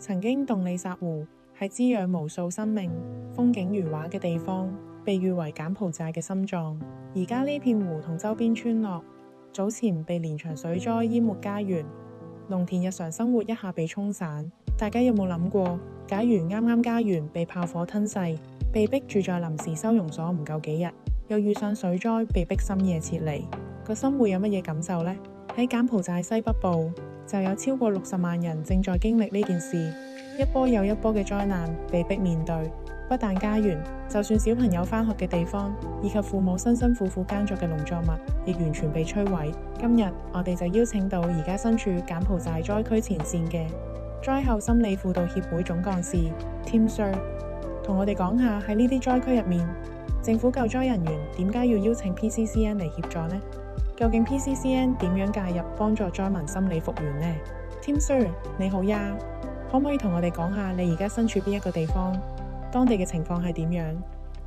曾經洞里薩湖係滋養無數生命、風景如畫嘅地方，被譽為柬埔寨嘅心臟。而家呢片湖同周邊村落早前被連場水災淹沒家園，農田日常生活一下被沖散。大家有冇諗過，假如啱啱家園被炮火吞噬，被逼住在臨時收容所唔夠幾日，又遇上水災，被逼深夜撤離，個心會有乜嘢感受呢？喺柬埔寨西北部就有超過60萬人正在經歷呢件事，一波又一波嘅災難被逼面對。不但家園，就算小朋友返學嘅地方，以及父母辛辛苦苦耕作嘅農作物，亦完全被摧毀。今日我哋就邀請到而家身處柬埔寨災區前線嘅災後心理輔導協會總幹事 Tim Sir， 同我哋講下喺呢啲災區入面，政府救災人員點解要邀請 PCCN 嚟協助呢？究竟 PCCN 點樣介入幫助災民心理復原呢？ Tim Sir 你好呀，可唔可以同我哋講下你而家身處邊一個地方？當地嘅情況係點樣？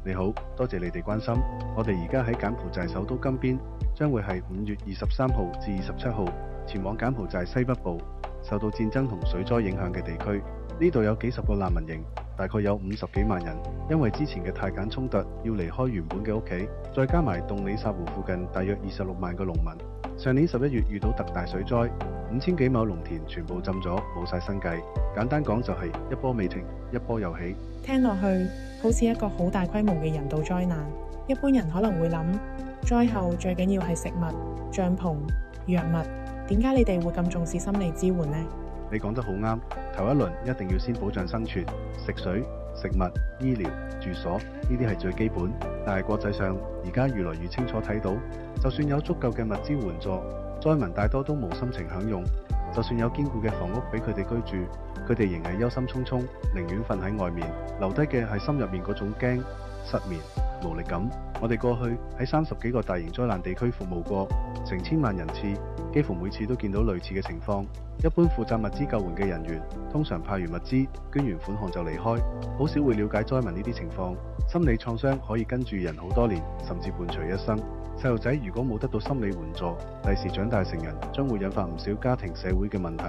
你好，多謝你哋關心。我哋而家喺柬埔寨首都金邊，將會係5月23號至27號前往柬埔寨西北部受到戰爭同水災影響嘅地區。呢度有幾十個難民營，大概有50幾萬人，因為之前嘅泰柬衝突要離開原本嘅屋企，再加埋洞里薩湖附近大約26萬個農民。上年11月遇到特大水災，5000幾畝農田全部浸咗，冇晒生計。簡單講就係一波未停，一波又起。聽落去好似一個好大規模嘅人道災難。一般人可能會諗，災後最緊要係食物、帳篷、藥物，點解你哋會咁重視心理支援呢？你講得好啱，頭一輪一定要先保障生存，食水、食物、醫療、住所呢啲係最基本。但係國際上而家越來越清楚睇到，就算有足夠嘅物資援助，災民大多都冇心情享用。就算有堅固嘅房屋俾佢哋居住，佢哋仍係憂心忡忡，寧願瞓喺外面，留低嘅係心入面嗰種驚、失眠、無力感。我哋過去喺30幾個大型災難地區服務過，成千萬人次，幾乎每次都見到類似嘅情況。一般負責物資救援嘅人員，通常派完物資、捐完款項就離開，好少會了解災民呢啲情況。心理創傷可以跟住人好多年，甚至伴隨一生。細路仔如果冇得到心理援助，第時長大成人將會引發唔少家庭社會嘅問題，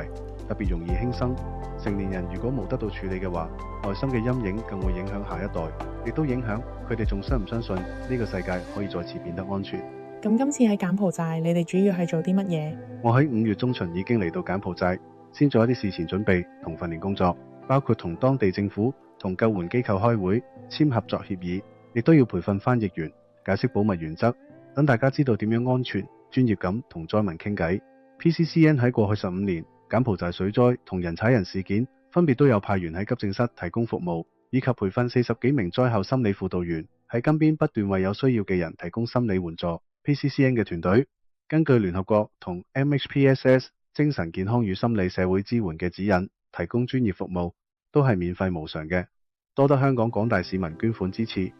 特別容易輕生。成年人如果冇得到處理嘅話，內心嘅陰影更會影響下一代，亦都影響佢哋仲相唔相信呢個世界可以再次變得安全。咁今次喺柬埔寨，你哋主要係做啲乜嘢？我喺5月中旬已經嚟到柬埔寨，先做一啲事前準備同訓練工作，包括同當地政府同救援機構開會，簽合作協議，亦都要培訓翻譯員，解釋保密原則，等大家知道點樣安全、專業咁同災民傾偈。PCCN 喺過去15年，柬埔寨水災同人踩人事件，分別都有派員喺急症室提供服務，以及培訓40幾名災後心理輔導員喺金邊不斷為有需要嘅人提供心理援助。PCCN 嘅團隊根據聯合國同 MHPSS 精神健康與心理社會支援嘅指引，提供專業服務，都係免費無償嘅。多得香港廣大市民捐款支持。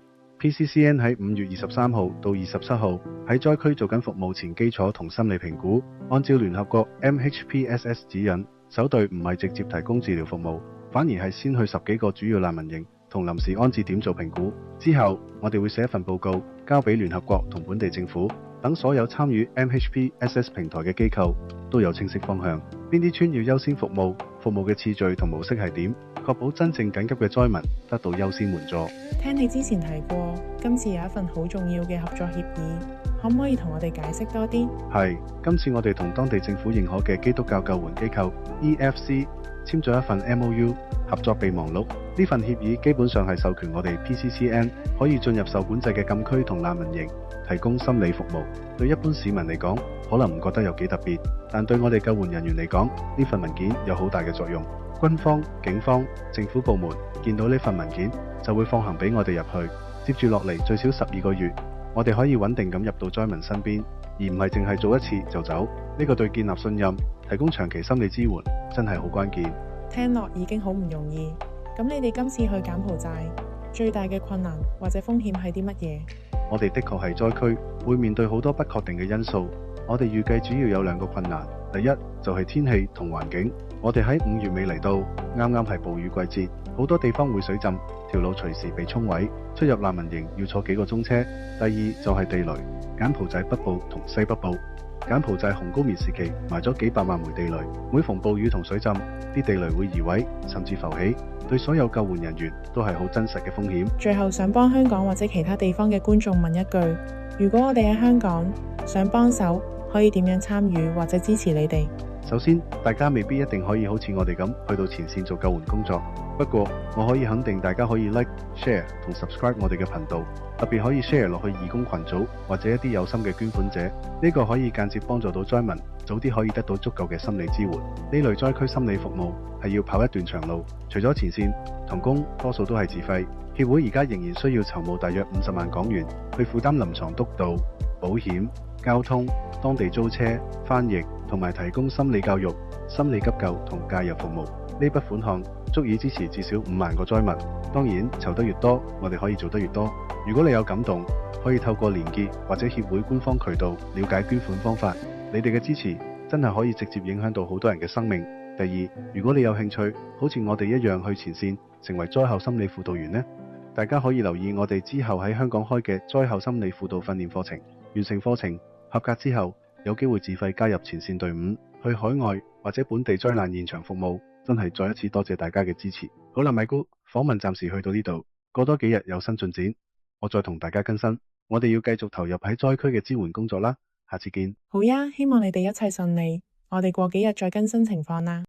PCCN 喺5月23號到27號喺災區做緊服務前基礎同心理評估，按照聯合國 MHPSS 指引，首隊唔係直接提供治療服務，反而係先去10幾個主要難民營同臨時安置點做評估，之後我哋會寫一份報告交俾聯合國同本地政府，等所有參與 MHPSS 平台嘅機構都有清晰方向，邊啲村要優先服務，服務嘅次序同模式係點，確保真正緊急嘅災民得到優先援助。聽你之前提過，今次有一份好重要嘅合作協議，可唔可以同我哋解釋多啲？係，今次我哋同當地政府認可嘅基督教救援機構 EFC 簽咗一份 MOU 合作備忘錄。呢份協議基本上係授權我哋 PCCN 可以進入受管制嘅禁區同難民營提供心理服務。對一般市民嚟講，可能唔覺得有幾特別，但對我哋救援人員嚟講，呢份文件有好大嘅作用。軍方、警方、政府部門見到呢份文件就會放行俾我哋入去。接住落嚟最少12個月，我哋可以穩定咁入到災民身邊，而唔係淨係做一次就走。呢個對建立信任、提供長期心理支援真係好關鍵。聽落已經好唔容易。咁你哋今次去柬埔寨最大嘅困難或者風險係啲乜嘢？我哋的確係災區，會面對好多不確定嘅因素。我哋預計主要有2個困難，第一就係天氣同環境。我哋喺5月尾嚟到，啱啱係暴雨季節，好多地方會水浸，條路隨時被沖毀，出入難民營要坐幾個鐘車。第二就係地雷，柬埔寨北部同西北部柬埔寨紅高棉時期埋咗幾百萬枚地雷，每逢暴雨同水浸，啲地雷會移位甚至浮起，對所有救援人員都係好真實嘅風險。最後想幫香港或者其他地方嘅觀眾問一句，如果我哋喺香港想幫手，可以點樣參與或者支持你哋？首先，大家未必一定可以好似我哋咁去到前線做救援工作，不過我可以肯定大家可以 like、share 同 subscribe 我哋嘅頻道，特別可以 share 落去義工群組或者一啲有心嘅捐款者，呢個可以間接幫助到災民早啲可以得到足夠嘅心理支援。呢類災區心理服務係要跑一段長路，除咗前線，同工多數都係自費。協會而家仍然需要籌募大約50萬港元去負擔臨床督導、保險、交通、當地租車、翻譯同埋提供心理教育、心理急救同介入服務。呢筆款項足以支持至少5萬個災民。當然，籌得越多，我哋可以做得越多。如果你有感動，可以透過連結或者協會官方渠道了解捐款方法。你哋嘅支持真係可以直接影響到好多人嘅生命。第二，如果你有興趣，好似我哋一樣去前線，成為災後心理輔導員呢，大家可以留意我哋之後喺香港開嘅災後心理輔導訓練課程。完成課程合格之後，有機會自費加入前線隊伍，去海外或者本地災難現場服務。真係再一次多謝大家嘅支持。好啦，米姑，訪問暫時去到呢度，過多幾日有新進展，我再同大家更新。我哋要繼續投入喺災區嘅支援工作啦，下次見。好呀，希望你哋一切順利，我哋過幾日再更新情況啦。